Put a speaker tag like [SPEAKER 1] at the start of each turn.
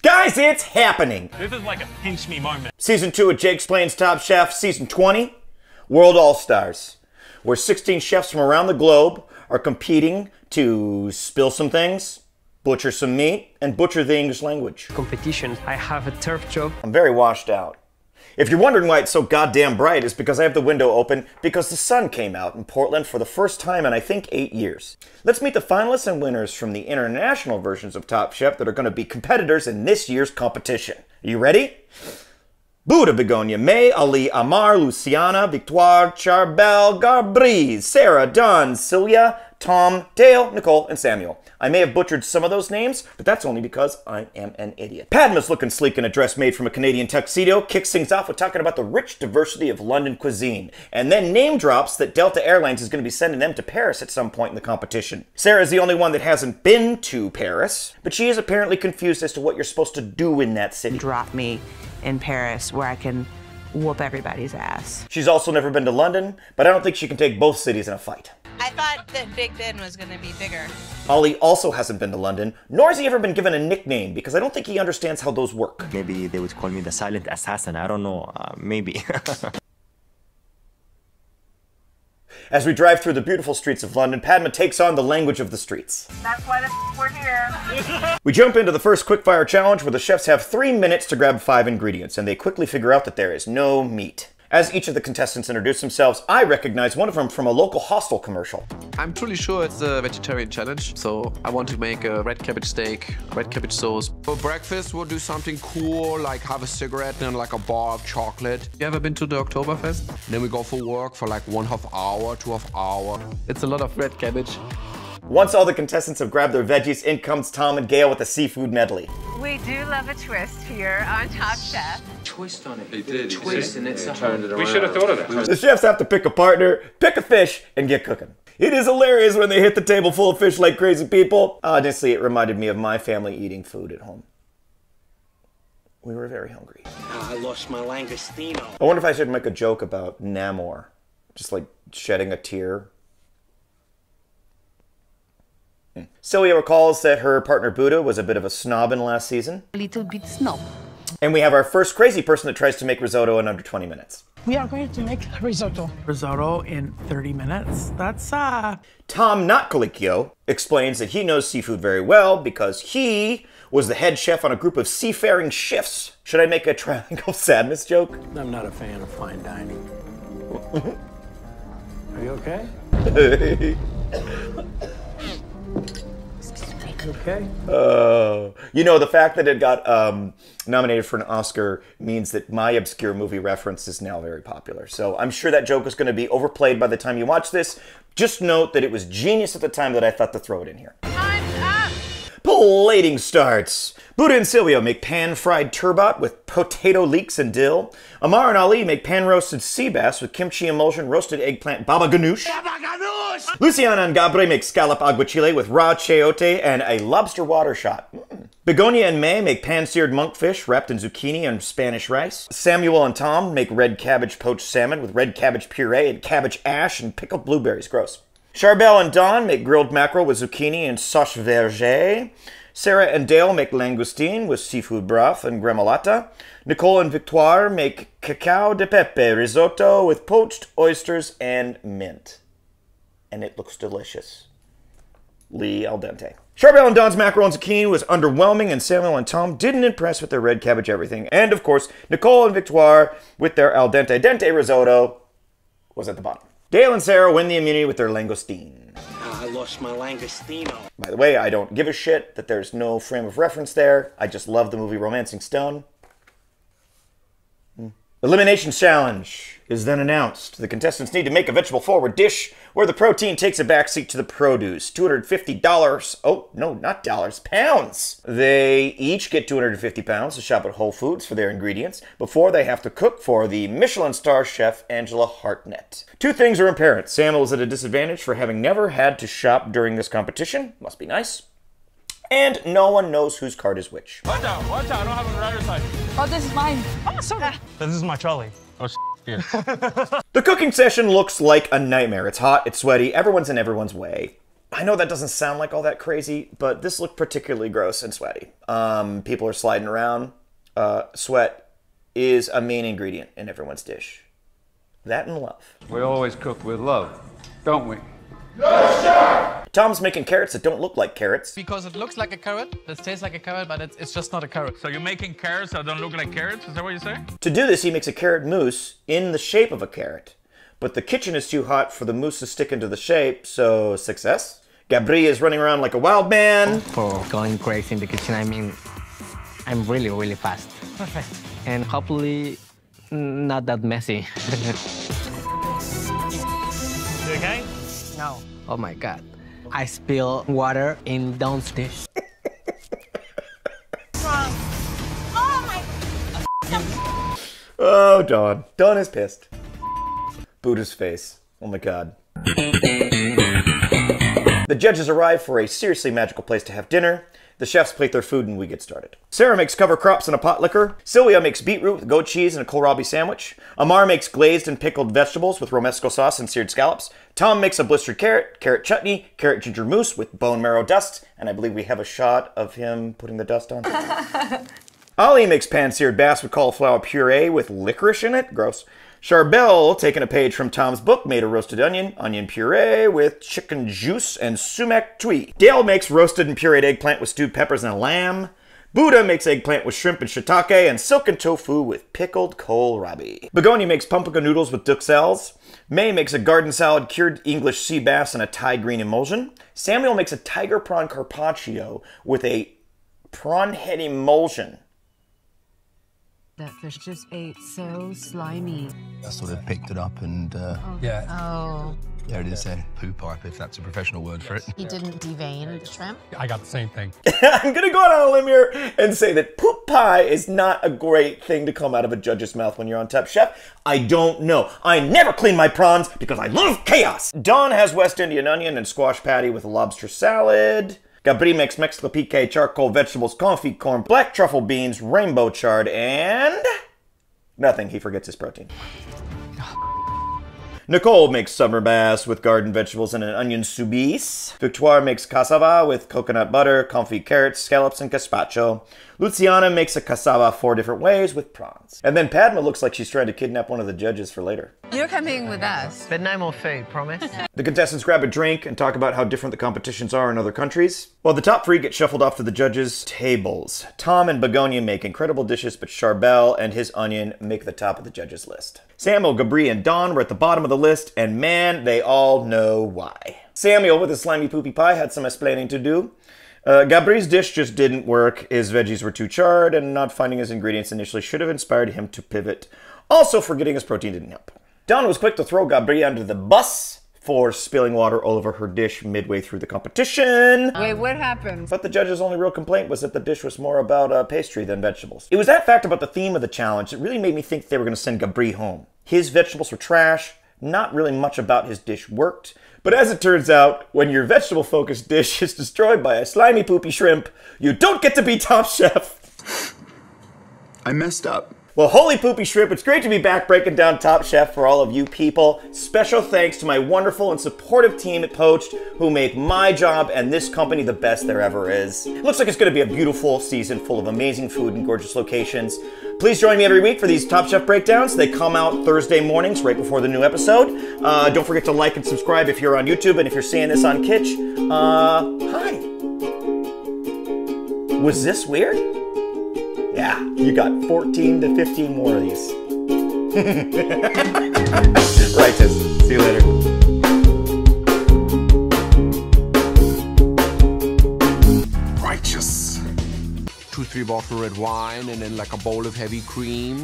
[SPEAKER 1] Guys, it's happening!
[SPEAKER 2] This is like a pinch me moment.
[SPEAKER 1] Season 2 of Jakesplains Top Chef, Season 20, World All-Stars, where 16 chefs from around the globe are competing to spill some things, butcher some meat, and butcher the English language.
[SPEAKER 3] Competition. I have a turf job.
[SPEAKER 1] I'm very washed out. If you're wondering why it's so goddamn bright, it's because I have the window open because the sun came out in Portland for the first time in I think 8 years. Let's meet the finalists and winners from the international versions of Top Chef that are going to be competitors in this year's competition. Are you ready? Buddha, Begonia, May, Ali, Amar, Luciana, Victoire, Charbel, Gabri, Sarah, Don, Celia, Tom, Dale, Nicole, and Samuel. I may have butchered some of those names, but that's only because I am an idiot. Padma's looking sleek in a dress made from a Canadian tuxedo, kicks things off with talking about the rich diversity of London cuisine, and then name drops that Delta Airlines is going to be sending them to Paris at some point in the competition. Sarah is the only one that hasn't been to Paris, but she is apparently confused as to what you're supposed to do in that city.
[SPEAKER 4] Drop me in Paris where I can whoop everybody's ass.
[SPEAKER 1] She's also never been to London, but I don't think she can take both cities in a fight.
[SPEAKER 5] I thought that Big Ben was going to be bigger.
[SPEAKER 1] Ali also hasn't been to London, nor has he ever been given a nickname, because I don't think he understands how those work.
[SPEAKER 6] Maybe they would call me the silent assassin, I don't know, maybe.
[SPEAKER 1] As we drive through the beautiful streets of London, Padma takes on the language of the streets.
[SPEAKER 7] That's why we're here.
[SPEAKER 1] We jump into the first quickfire challenge where the chefs have 3 minutes to grab 5 ingredients, and they quickly figure out that there is no meat. As each of the contestants introduce themselves, I recognize one of them from a local hostel commercial.
[SPEAKER 8] I'm truly sure it's a vegetarian challenge, so I want to make a red cabbage steak, red cabbage sauce. For breakfast, we'll do something cool, like have a cigarette and like a bar of chocolate. You ever been to the Oktoberfest? Then we go for work for like 1/2 hour, 2/2 hour. It's a lot of red cabbage.
[SPEAKER 1] Once all the contestants have grabbed their veggies, in comes Tom and Gail with a seafood medley.
[SPEAKER 7] We do love a twist here on Top Chef.
[SPEAKER 9] Twist on it.
[SPEAKER 8] They did.
[SPEAKER 9] Twist and it's
[SPEAKER 8] turned it around.
[SPEAKER 2] We should have thought of that.
[SPEAKER 1] The chefs have to pick a partner, pick a fish, and get cooking. It is hilarious when they hit the table full of fish like crazy people. Honestly, it reminded me of my family eating food at home. We were very hungry.
[SPEAKER 9] I lost my langostino.
[SPEAKER 1] I wonder if I should make a joke about Namor. Just like shedding a tear. Celia recalls that her partner Buddha was a bit of a snob in last season.
[SPEAKER 4] A little bit snob.
[SPEAKER 1] And we have our first crazy person that tries to make risotto in under 20 minutes.
[SPEAKER 10] We are going to make risotto. Risotto in 30 minutes. That's
[SPEAKER 1] Tom, not Colicchio, explains that he knows seafood very well because he was the head chef on a group of seafaring shifts. Should I make a triangle sadness joke?
[SPEAKER 11] I'm not a fan of fine dining. Are you okay? Okay.
[SPEAKER 1] You know, the fact that it got nominated for an Oscar means that my obscure movie reference is now very popular. So I'm sure that joke is going to be overplayed by the time you watch this. Just note that it was genius at the time that I thought to throw it in here.
[SPEAKER 7] Time's up.
[SPEAKER 1] Plating starts. Buddha and Silvio make pan-fried turbot with potato leeks and dill. Amar and Ali make pan-roasted sea bass with kimchi emulsion, roasted eggplant, baba ganoush. Luciana and Gabri make scallop aguachile with raw chayote and a lobster water shot. Begonia and May make pan-seared monkfish wrapped in zucchini and Spanish rice. Samuel and Tom make red cabbage poached salmon with red cabbage puree and cabbage ash and pickled blueberries. Gross. Charbel and Don make grilled mackerel with zucchini and sauce verger. Sarah and Dale make langoustine with seafood broth and gremolata. Nicole and Victoire make cacao de pepe risotto with poached oysters and mint. And it looks delicious. Lee al dente. Charbel and Don's mackerel and zucchini was underwhelming, and Samuel and Tom didn't impress with their red cabbage everything. And of course, Nicole and Victoire with their al dente risotto was at the bottom. Dale and Sarah win the immunity with their langoustine.
[SPEAKER 9] I lost my langostino.
[SPEAKER 1] By the way, I don't give a shit that there's no frame of reference there. I just love the movie Romancing Stone. Elimination challenge is then announced. The contestants need to make a vegetable forward dish where the protein takes a backseat to the produce. $250. Oh, no, not dollars, pounds. They each get 250 pounds to shop at Whole Foods for their ingredients before they have to cook for the Michelin star chef Angela Hartnett. Two things are apparent. Samuel is at a disadvantage for having never had to shop during this competition. Must be nice. And no one knows whose card is which.
[SPEAKER 2] Watch out, I don't have a rider side.
[SPEAKER 4] Oh, this is mine. Oh, sorry.
[SPEAKER 2] This is my trolley. Oh, yeah.
[SPEAKER 1] The cooking session looks like a nightmare. It's hot, it's sweaty, everyone's in everyone's way. I know that doesn't sound like all that crazy, but this looked particularly gross and sweaty. People are sliding around. Sweat is a main ingredient in everyone's dish. That and love.
[SPEAKER 12] We always cook with love, don't we?
[SPEAKER 1] Tom's making carrots that don't look like carrots.
[SPEAKER 13] Because it looks like a carrot, it tastes like a carrot, but it's just not a carrot.
[SPEAKER 2] So you're making carrots that don't look like carrots? Is that what you say?
[SPEAKER 1] To do this, he makes a carrot mousse in the shape of a carrot. But the kitchen is too hot for the mousse to stick into the shape, so success. Gabri is running around like a wild man.
[SPEAKER 3] For going crazy in the kitchen, I mean, I'm really, really fast.
[SPEAKER 13] Perfect.
[SPEAKER 3] And hopefully, not that messy.
[SPEAKER 2] You okay?
[SPEAKER 3] No. Oh my God. I spill water in Dawn's dish.
[SPEAKER 1] Oh, Dawn. Dawn is pissed. Buddha's face. Oh my God. The judges arrive for a seriously magical place to have dinner. The chefs plate their food and we get started. Sarah makes cover crops in a pot liquor. Sylvia makes beetroot with goat cheese and a kohlrabi sandwich. Amar makes glazed and pickled vegetables with romesco sauce and seared scallops. Tom makes a blistered carrot, carrot chutney, carrot ginger mousse with bone marrow dust. And I believe we have a shot of him putting the dust on. Ali makes pan-seared bass with cauliflower puree with licorice in it. Gross. Charbel, taking a page from Tom's book, made a roasted onion puree with chicken juice and sumac tui. Dale makes roasted and pureed eggplant with stewed peppers and a lamb. Buddha makes eggplant with shrimp and shiitake, and silken tofu with pickled kohlrabi. Begonia makes pumpkin noodles with duxelles. May makes a garden salad, cured English sea bass, and a Thai green emulsion. Samuel makes a tiger prawn carpaccio with a prawn head emulsion.
[SPEAKER 14] That fish just ate so slimy.
[SPEAKER 15] I sort of picked it up and,
[SPEAKER 14] yeah. Oh.
[SPEAKER 15] there it is, a poo pipe, if that's a professional word for it.
[SPEAKER 14] He didn't devein the shrimp?
[SPEAKER 12] I got the same thing.
[SPEAKER 1] I'm gonna go out on a limb here and say that poop pie is not a great thing to come out of a judge's mouth when you're on Top Chef. I don't know. I never clean my prawns because I love chaos. Dawn has West Indian onion and squash patty with a lobster salad. Gabri makes MEXTLAPIQUE-CHARCOAL vegetables, confit corn, black truffle beans, rainbow chard, and nothing. He forgets his protein. Nicole makes summer bass with garden vegetables and an onion soubise. Victoire makes cassava with coconut butter, confit carrots, scallops, and gazpacho. Luciana makes a cassava 4 different ways with prawns. And then Padma looks like she's trying to kidnap one of the judges for later.
[SPEAKER 14] You're coming with us.
[SPEAKER 3] But no more food, promise?
[SPEAKER 1] The contestants grab a drink and talk about how different the competitions are in other countries. While the top 3 get shuffled off to the judges' tables. Tom and Begonia make incredible dishes, but Charbel and his onion make the top of the judges' list. Samuel, Gabri, and Dawn were at the bottom of the list, and man, they all know why. Samuel, with his slimy poopy pie, had some explaining to do. Gabri's dish just didn't work. His veggies were too charred, and not finding his ingredients initially should have inspired him to pivot. Also, forgetting his protein didn't help. Dawn was quick to throw Gabri under the bus for spilling water all over her dish midway through the competition.
[SPEAKER 14] Wait, what happened?
[SPEAKER 1] But the judge's only real complaint was that the dish was more about pastry than vegetables. It was that fact about the theme of the challenge that really made me think they were going to send Gabri home. His vegetables were trash, not really much about his dish worked. But as it turns out, when your vegetable-focused dish is destroyed by a slimy poopy shrimp, you don't get to be Top Chef.
[SPEAKER 15] I messed up.
[SPEAKER 1] Well, holy poopy shrimp, it's great to be back breaking down Top Chef for all of you people. Special thanks to my wonderful and supportive team at Poached, who make my job and this company the best there ever is. It looks like it's going to be a beautiful season full of amazing food and gorgeous locations. Please join me every week for these Top Chef breakdowns. They come out Thursday mornings right before the new episode. Don't forget to like and subscribe if you're on YouTube, and if you're seeing this on Kitsch, hi. Was this weird? Yeah, you got 14 to 15 more of these. Righteous. See you later.
[SPEAKER 8] Righteous. 2-3 bottles of red wine and then like a bowl of heavy cream.